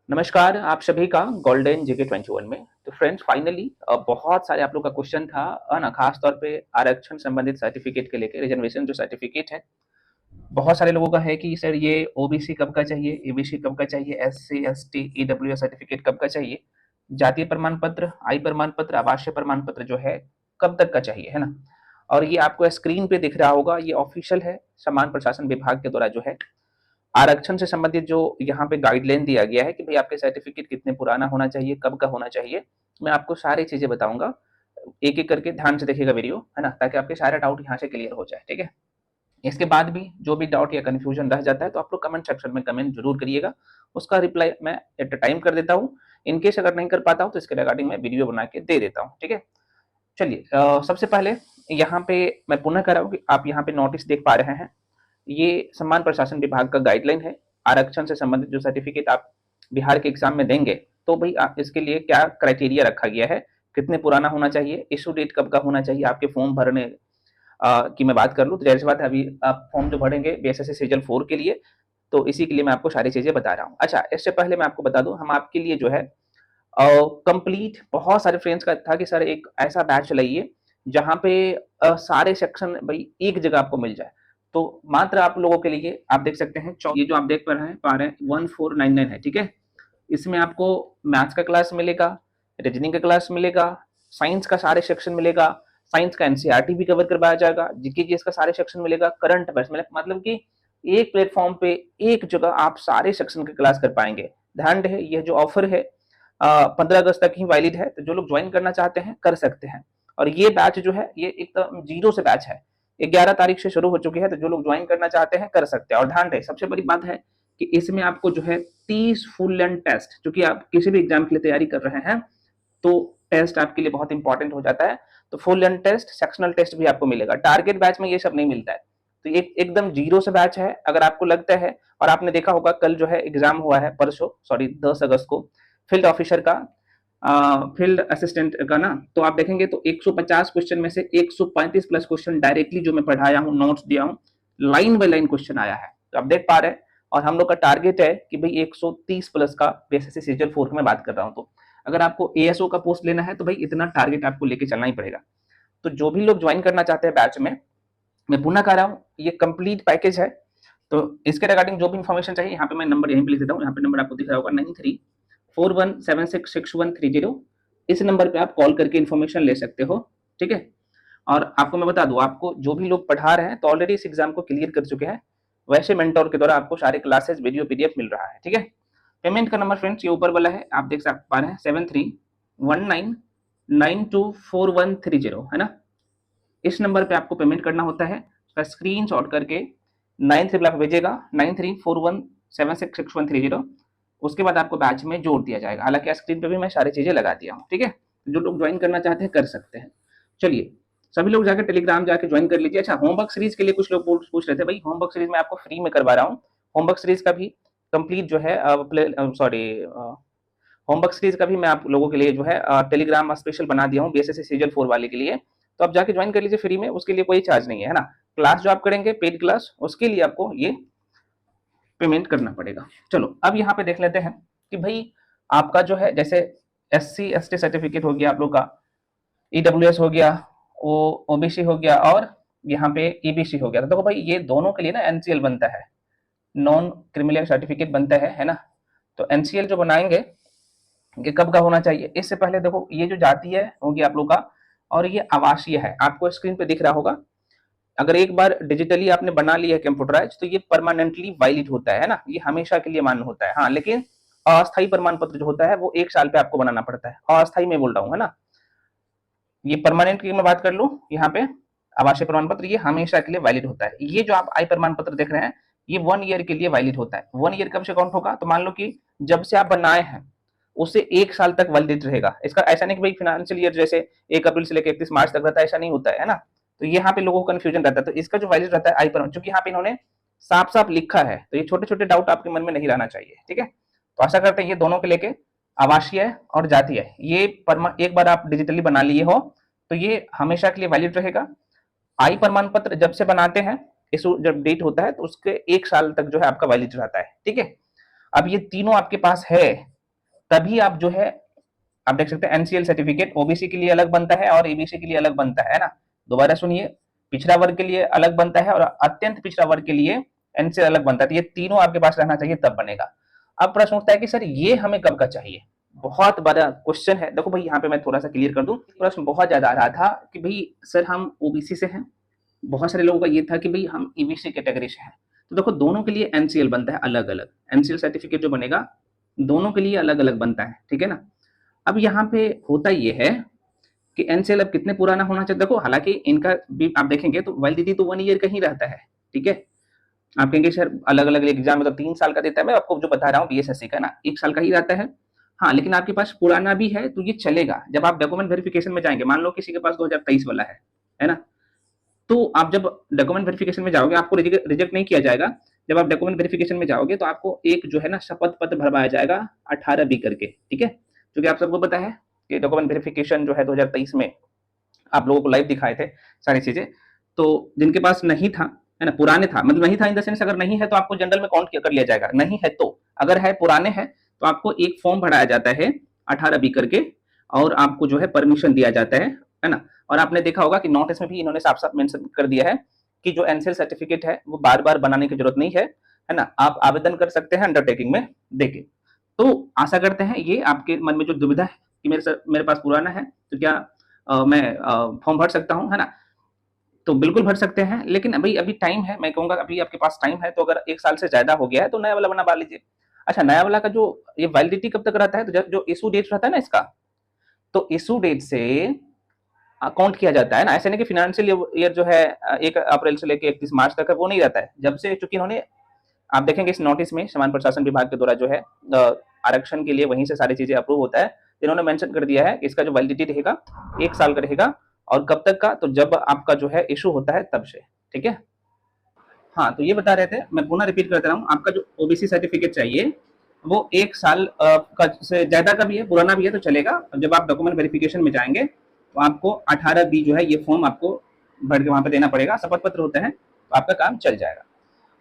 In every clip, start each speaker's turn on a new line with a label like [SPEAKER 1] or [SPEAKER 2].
[SPEAKER 1] नमस्कार आप सभी का गोल्डन जीके 21 में। तो फ्रेंड्स फाइनली बहुत सारे आप लोग का क्वेश्चन था है ना, खास तौर पे आरक्षण संबंधित सर्टिफिकेट के लेके रिजर्वेशन जो सर्टिफिकेट है। बहुत सारे लोगों का है कि सर ये ओबीसी कब का चाहिए, एबीसी कब का चाहिए, एससी एसटी ईडब्ल्यूएस सर्टिफिकेट कब का चाहिए, जातीय प्रमाण पत्र, आय प्रमाण पत्र, आवासीय प्रमाण पत्र जो है कब तक का चाहिए, है ना। और ये आपको स्क्रीन पे दिख रहा होगा, ये ऑफिशियल है समान प्रशासन विभाग के द्वारा जो है आरक्षण से संबंधित जो यहाँ पे गाइडलाइन दिया गया है कि भाई आपके सर्टिफिकेट कितने पुराना होना चाहिए, कब का होना चाहिए। मैं आपको सारी चीजें बताऊंगा, एक एक करके ध्यान से देखिएगा वीडियो, है ना, ताकि आपके सारे डाउट यहाँ से क्लियर हो जाए। ठीक है, इसके बाद भी जो भी डाउट या कंफ्यूजन रह जाता है तो आप लोग कमेंट सेक्शन में कमेंट जरूर करिएगा, उसका रिप्लाई मैं एट अ टाइम कर देता हूँ। इनकेस अगर नहीं कर पाता हूँ तो इसके रिगार्डिंग मैं वीडियो बना के दे देता हूँ। ठीक है, चलिए सबसे पहले यहाँ पे मैं पुनः कह रहा हूँ कि आप यहाँ पे नोटिस देख पा रहे हैं, ये सम्मान प्रशासन विभाग का गाइडलाइन है। आरक्षण से संबंधित जो सर्टिफिकेट आप बिहार के एग्जाम में देंगे तो भाई आप इसके लिए क्या क्राइटेरिया रखा गया है, कितने पुराना होना चाहिए, इशू डेट कब का होना चाहिए, आपके फॉर्म भरने की मैं बात कर लूँ तो जाहिर सी बात है अभी आप फॉर्म जो भरेंगे बीएसएससी सीजन 4 के लिए, तो इसी के लिए मैं आपको सारी चीजें बता रहा हूँ। अच्छा, इससे पहले मैं आपको बता दूं, हम आपके लिए जो है कंप्लीट बहुत सारे फ्रेंड्स का था कि सर एक ऐसा बैच चलाइए जहाँ पे सारे सेक्शन भाई एक जगह आपको मिल जाए। तो मात्र आप लोगों के लिए आप देख सकते हैं, ये जो आप देख पा रहे हैं 1499 है। ठीक है, इसमें आपको मैथ्स का क्लास मिलेगा, रीजनिंग का क्लास मिलेगा, साइंस का सारे सेक्शन मिलेगा, साइंस का एनसीईआरटी भी कवर करवाया जाएगा, जीके का सारे सेक्शन मिलेगा, करंट अफेयर्स मिलेगा, मतलब कि एक प्लेटफॉर्म पे एक जगह आप सारे सेक्शन की क्लास कर पाएंगे। ध्यान रहे यह जो ऑफर है 15 अगस्त तक ही वैलिड है, तो जो लोग ज्वाइन करना चाहते हैं कर सकते हैं। और ये बैच जो है ये एकदम जीरो से बैच है, 11 तारीख से शुरू हो चुकी है, तो जो लोग ज्वाइन करना चाहते हैं कर सकते हैं। और ध्यान रहे सबसे बड़ी बात है कि इसमें आपको जो है 30 फुल लेंथ टेस्ट, क्योंकि आप किसी भी एग्जाम के लिए तैयारी कर रहे हैं तो टेस्ट आपके लिए बहुत इंपॉर्टेंट हो जाता है। तो full length test, sectional test भी आपको मिलेगा। टारगेट बैच में ये सब नहीं मिलता है, तो ये एकदम जीरो से बैच है। अगर आपको लगता है, और आपने देखा होगा कल जो है एग्जाम हुआ है, परसों सॉरी 10 अगस्त को फील्ड ऑफिसर का, फील्ड असिस्टेंट का ना, तो आप देखेंगे तो 150 क्वेश्चन में से 135 प्लस क्वेश्चन डायरेक्टली जो मैं पढ़ाया हूँ, नोट्स दिया हूँ, लाइन बाय लाइन क्वेश्चन आया है। तो आप देख पा रहे हैं, और हम लोग का टारगेट है कि भाई 130 प्लस का बीएसएससी सीजन 4 की मैं बात कर रहा हूँ। तो अगर आपको एएसओ का पोस्ट लेना है तो भाई इतना टारगेट आपको लेके चलना ही पड़ेगा। तो जो भी लोग ज्वाइन करना चाहते हैं बैच में, मैं पुनः कह रहा हूँ ये कंप्लीट पैकेज है। तो इसके रिगार्डिंग जो भी इन्फॉर्मेशन चाहिए, यहाँ पे मैं नंबर यहीं पे लिख देता हूँ, यहाँ पे नंबर आपको दिख रहा होगा 9341766130। इस नंबर पे आप कॉल करके इन्फॉर्मेशन ले सकते हो। ठीक है, और आपको मैं बता दूं, आपको जो भी लोग पढ़ा रहे हैं तो ऑलरेडी इस एग्जाम को क्लियर कर चुके हैं, वैसे मेंटोर के द्वारा आपको सारे क्लासेस वीडियो पीडीएफ मिल रहा है। ठीक है, पेमेंट का नंबर फ्रेंड्स ये ऊपर वाला है, आप देख पा रहे हैं 7319924130, है ना। इस नंबर पे आपको पेमेंट करना होता है, उसका स्क्रीन शॉट करके 93 आप भेजेगा 9341766130। उसके बाद आपको बैच में जोड़ दिया जाएगा। हालांकि स्क्रीन पे भी मैं सारी चीजें लगा दिया हूँ। ठीक है, जो लोग ज्वाइन करना चाहते हैं कर सकते हैं। चलिए सभी लोग जाकर टेलीग्राम जाके ज्वाइन कर लीजिए। अच्छा, होमवर्क सीरीज के लिए कुछ लोग पूछ रहे थे, भाई होमवर्क सीरीज मैं आपको फ्री में करवा रहा हूँ। होमवर्क सीरीज का भी कंप्लीट जो है सॉरी होमवर्क सीरीज का भी मैं आप लोगों के लिए जो है टेलीग्राम स्पेशल बना दिया हूँ बीएसएससी सीजन 4 वाले के लिए। तो आप जाके ज्वाइन कर लीजिए फ्री में, उसके लिए कोई चार्ज नहीं है ना। क्लास जो आप करेंगे पेड क्लास, उसके लिए आपको ये पेमेंट करना पड़ेगा। चलो अब यहाँ पे देख लेते हैं कि भाई आपका जो है जैसे एससी एसटी सर्टिफिकेट हो गया आप लोग का, ईडब्ल्यूएस हो गया, वो ओबीसी हो गया, और यहाँ पे ईबीसी हो गया। तो देखो भाई ये दोनों के लिए ना एनसीएल बनता है, नॉन क्रिमिनल सर्टिफिकेट बनता है ना। तो एनसीएल जो बनाएंगे ये कब का होना चाहिए, इससे पहले देखो ये जो जाती है होगी आप लोग का, और ये आवासीय है, आपको स्क्रीन पे दिख रहा होगा। अगर एक बार डिजिटली आपने बना लिया है कंप्यूटराइज तो ये परमानेंटली वैलिड होता है ना, ये हमेशा के लिए मान्य होता है। हाँ, लेकिन अस्थायी प्रमाण पत्र जो होता है वो 1 साल पे आपको बनाना पड़ता है। अस्थायी में बोल रहा हूँ, है ना। ये परमानेंट की मैं बात कर लूँ, यहाँ पे आवासीय प्रमाण पत्र ये हमेशा के लिए वैलिड होता है। ये जो आप आय प्रमाण पत्र देख रहे हैं ये 1 ईयर के लिए वैलिड होता है। 1 ईयर कब से काउंट होगा, तो मान लो कि जब से आप बनाए हैं उससे 1 साल तक वैलिड रहेगा। इसका ऐसा नहीं कि भाई फाइनेंशियल ईयर जैसे 1 अप्रैल से लेकर 31 मार्च तक रहता है, ऐसा नहीं होता है ना। तो यहाँ पे लोगों को कंफ्यूजन रहता है। तो इसका जो वैलिड रहता है आई पर, चूंकि यहाँ पे इन्होंने साफ साफ लिखा है तो ये छोटे छोटे डाउट आपके मन में नहीं रहना चाहिए। ठीक है, तो आशा करते हैं ये दोनों के लेके आवासीय और जातीय ये एक बार आप डिजिटली बना लिए हो तो ये हमेशा के लिए वैलिड रहेगा। आई प्रमाण पत्र जब से बनाते हैं इस जब डेट होता है तो उसके 1 साल तक जो है आपका वैलिड रहता है। ठीक है, अब ये तीनों आपके पास है तभी आप जो है आप देख सकते हैं एनसीएल सर्टिफिकेट ओबीसी के लिए अलग बनता है और एबीसी के लिए अलग बनता है ना। दोबारा सुनिए, पिछड़ा वर्ग के लिए अलग बनता है और अत्यंत पिछड़ा वर्ग के लिए एनसीएल अलग बनता है। तो ये तीनों आपके पास रहना चाहिए तब बनेगा। अब प्रश्न उठता है कि सर ये हमें कब का चाहिए, बहुत बड़ा क्वेश्चन है। देखो भाई यहाँ पे मैं थोड़ा सा क्लियर कर दूं, प्रश्न बहुत ज्यादा आ रहा था कि भाई सर हम ओबीसी से हैं, बहुत सारे लोगों का ये था कि भाई हम ईबीसी कैटेगरी से हैं। तो देखो दोनों के लिए एनसीएल बनता है अलग अलग, एनसीएल सर्टिफिकेट जो बनेगा दोनों के लिए अलग अलग बनता है, ठीक है ना। अब यहाँ पे होता ये है कि एनसीएल अब कितने पुराना होना चाहिए। देखो हालांकि इनका भी आप देखेंगे तो वैलिडिटी तो 1 ईयर का ही रहता है, ठीक है। आप कहेंगे सर अलग अलग एग्जाम में तो 3 साल का देता है, मैं आपको जो बता रहा हूँ बीएसएससी का ना 1 साल का ही रहता है। हाँ लेकिन आपके पास पुराना भी है तो ये चलेगा। जब आप डॉक्यूमेंट वेरिफिकेशन में जाएंगे, मान लो किसी के पास 2023 वाला है ना, तो आप जब डॉक्यूमेंट वेरिफिकेशन में जाओगे आपको रिजेक्ट नहीं किया जाएगा। जब आप डॉक्यूमेंट वेरिफिकेशन में जाओगे तो आपको एक जो है ना शपथ पत्र भरवाया जाएगा 18B करके, ठीक है। क्योंकि आप सबको पता है कि डॉक्यूमेंट वेरिफिकेशन जो है 2023 में आप लोगों को लाइव दिखाए थे सारी चीजें। तो जिनके पास नहीं था है ना, पुराने था, मतलब नहीं था इन द सेंस अगर नहीं है तो आपको जनरल में काउंट कर लिया जाएगा, नहीं है तो, अगर है पुराने हैं तो आपको एक फॉर्म भराया जाता है 18B करके और आपको जो है परमिशन दिया जाता है ना। और आपने देखा होगा कि नोटिस में भी इन्होंने साफ साफ मेंशन कर दिया है कि जो एनसीएल सर्टिफिकेट है वो बार बार बनाने की जरूरत नहीं है ना, आप आवेदन कर सकते हैं अंडरटेकिंग में देके। तो आशा करते हैं ये आपके मन में जो दुविधा है कि मेरे पास पुराना है तो क्या मैं फॉर्म भर सकता हूँ, है ना, तो बिल्कुल भर सकते हैं। लेकिन अभी टाइम है, मैं कहूंगा अभी आपके पास टाइम है। तो अगर 1 साल से ज्यादा हो गया है तो नया वाला बनवा लीजिए। अच्छा, नया वाला का जो ये वैलिडिटी कब तक रहता है, तो जो इशू डेट रहता है ना इसका, तो इशू डेट से काउंट किया जाता है ना। ऐसे नहीं कि फाइनेंशियल ईयर जो है 1 अप्रैल से लेकर 31 मार्च तक है, वो नहीं रहता है। जब से चूंकि इन्होंने, आप देखेंगे इस नोटिस में सामान्य प्रशासन विभाग के द्वारा जो है आरक्षण के लिए वहीं से सारी चीजें अप्रूव होता है। इन्होंने मेंशन कर दिया है कि इसका जो वैलिडिटी रहेगा 1 साल का रहेगा। और कब तक का, तो जब आपका जो है इशू होता है तब से, ठीक है। हाँ तो ये बता रहे थे, मैं पुनः रिपीट करता हूँ, आपका जो ओबीसी सर्टिफिकेट चाहिए वो 1 साल का से ज्यादा का भी है, पुराना भी है तो चलेगा। जब आप डॉक्यूमेंट वेरिफिकेशन में जाएंगे तो आपको 18B जो है ये फॉर्म आपको भर के वहां पे देना पड़ेगा, शपथ पत्र होता है, तो आपका काम चल जाएगा।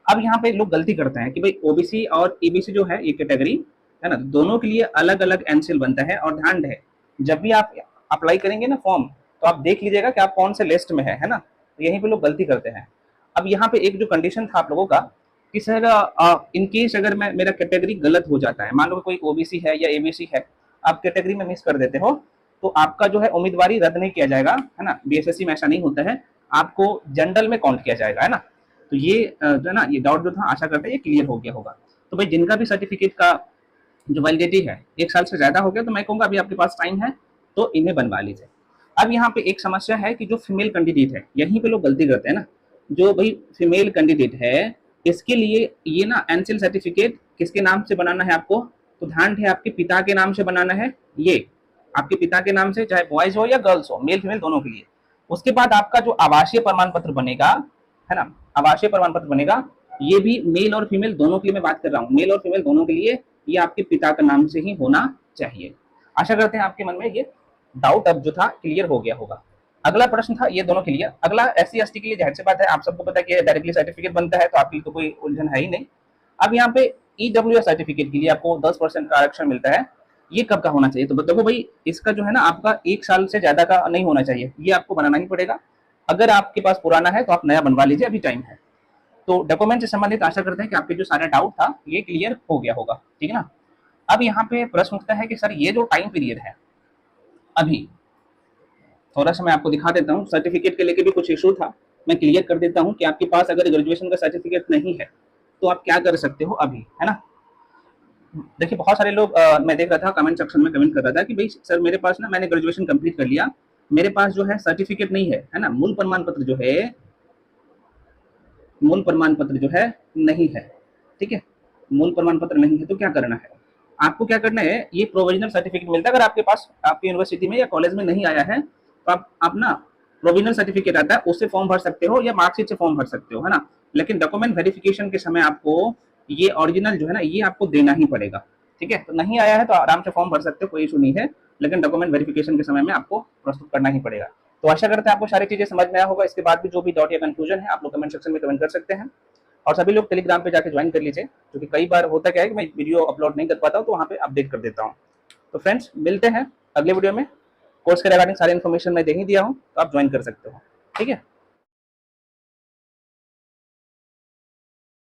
[SPEAKER 1] अब यहाँ पे लोग गलती करते हैं कि भाई ओबीसी और ईबीसी जो है ये कैटेगरी है ना, दोनों के लिए अलग अलग एनसीएल बनता है। और ध्यान रहे जब भी आप अप्लाई करेंगे ना फॉर्म, तो आप देख लीजिएगा कि आप कौन से लिस्ट में है ना। तो यहीं पे लोग गलती करते हैं। अब यहाँ पे एक जो कंडीशन था आप लोगों का कि सर इन केस अगर मेरा कैटेगरी गलत हो जाता है, मान लो कोई ओबीसी है या एबीसी है, आप कैटेगरी में मिस कर देते हो, तो आपका जो है उम्मीदवारी रद्द नहीं किया जाएगा, है ना। बीएसएससी में ऐसा नहीं होता है, आपको जनरल में काउंट किया जाएगा, है ना। तो ये जो है ना, ये डाउट जो था आशा करते हैं ये क्लियर हो गया होगा। तो भाई जिनका भी सर्टिफिकेट का जो वैलिडिटी है 1 साल से ज्यादा हो गया, तो मैं कहूंगा अभी आपके पास टाइम है तो इन्हें बनवा लीजिए। अब यहाँ पे एक समस्या है कि जो फीमेल कैंडिडेट है, यहीं पे लोग गलती करते हैं ना। जो भाई फीमेल कैंडिडेट है इसके लिए ये ना एनसीएल सर्टिफिकेट किसके नाम से बनाना है आपको, तो ध्यान है आपके पिता के नाम से बनाना है। ये आपके पिता के नाम से, चाहे बॉयज हो या गर्ल्स हो, मेल फीमेल दोनों के लिए। उसके बाद आपका जो आवासीय प्रमाण पत्र बनेगा, है ना, आवासीय प्रमाण पत्र बनेगा, ये भी मेल और फीमेल दोनों के लिए मैं बात कर रहा हूँ, मेल और फीमेल दोनों के लिए ये आपके पिता का नाम से ही होना चाहिए। आशा करते हैं आपके मन में ये डाउट अब जो था क्लियर हो गया होगा। अगला प्रश्न था ये दोनों के लिए। अगला एससी एसटी के लिए जाहिर सी बात है, आप सबको पता है कि डायरेक्टली सर्टिफिकेट बनता है तो आपकी तो कोई उलझन है ही नहीं। अब यहाँ पे ईडब्ल्यूएस सर्टिफिकेट के लिए आपको 10% का आरक्षण मिलता है। ये कब का होना चाहिए, तो देखो भाई इसका जो है ना आपका 1 साल से ज्यादा का नहीं होना चाहिए, ये आपको बनाना ही पड़ेगा। अगर आपके पास पुराना है तो आप नया बनवा लीजिए, अभी टाइम है। तो डॉक्यूमेंट से संबंधित आशा करते हैं कि आपके जो सारा डाउट था ये क्लियर हो गया होगा, ठीक है ना। अब यहाँ पे प्रश्न उठता है कि सर ये जो टाइम पीरियड है, अभी थोड़ा सा मैं आपको दिखा देता हूँ, सर्टिफिकेट के लेके भी कुछ इशू था, मैं क्लियर कर देता हूँ कि आपके पास अगर ग्रेजुएशन का सर्टिफिकेट नहीं है तो आप क्या कर सकते हो अभी, है ना। देखिए बहुत सारे लोग मैं देख रहा था कमेंट सेक्शन में कमेंट कर रहा था कि भाई सर मेरे पास ना, मैंने ग्रेजुएशन कंप्लीट कर लिया, मेरे पास जो है सर्टिफिकेट नहीं है ना, मूल प्रमाण पत्र जो है, मूल प्रमाण पत्र जो है नहीं है, ठीक है, मूल प्रमाण पत्र नहीं है तो क्या करना है आपको, क्या करना है, ये प्रोविजनल सर्टिफिकेट मिलता है। अगर आपके पास आपकी यूनिवर्सिटी में या कॉलेज में नहीं आया है तो आप ना प्रोविजनल सर्टिफिकेट आता है उससे फॉर्म भर सकते हो या मार्कशीट से फॉर्म भर सकते हो, है ना। लेकिन डॉक्यूमेंट वेरिफिकेशन के समय आपको ये ओरिजिनल जो है ना ये आपको देना ही पड़ेगा, ठीक है। तो नहीं आया है तो आराम से फॉर्म भर सकते हो, कोई इशू नहीं है, लेकिन डॉक्यूमेंट वेरिफिकेशन के समय में आपको प्रस्तुत करना ही पड़ेगा। तो आशा करते हैं आपको सारी चीजें समझ में आया होगा। इसके बाद भी जो भी डाउट या कंफ्यूजन है आप लोग कमेंट सेक्शन में कमेंट कर सकते हैं। और सभी लोग टेलीग्राम पे जाके ज्वाइन कर लीजिए, क्योंकि कई बार होता क्या है कि मैं वीडियो अपलोड नहीं कर पाता हूँ तो वहाँ पे अपडेट कर देता हूँ। तो फ्रेंड्स मिलते हैं अगले वीडियो में। कोर्स के रिगार्डिंग सारी इन्फॉर्मेशन मैं दे ही दिया हूँ, तो आप ज्वाइन कर सकते हो। ठीक है।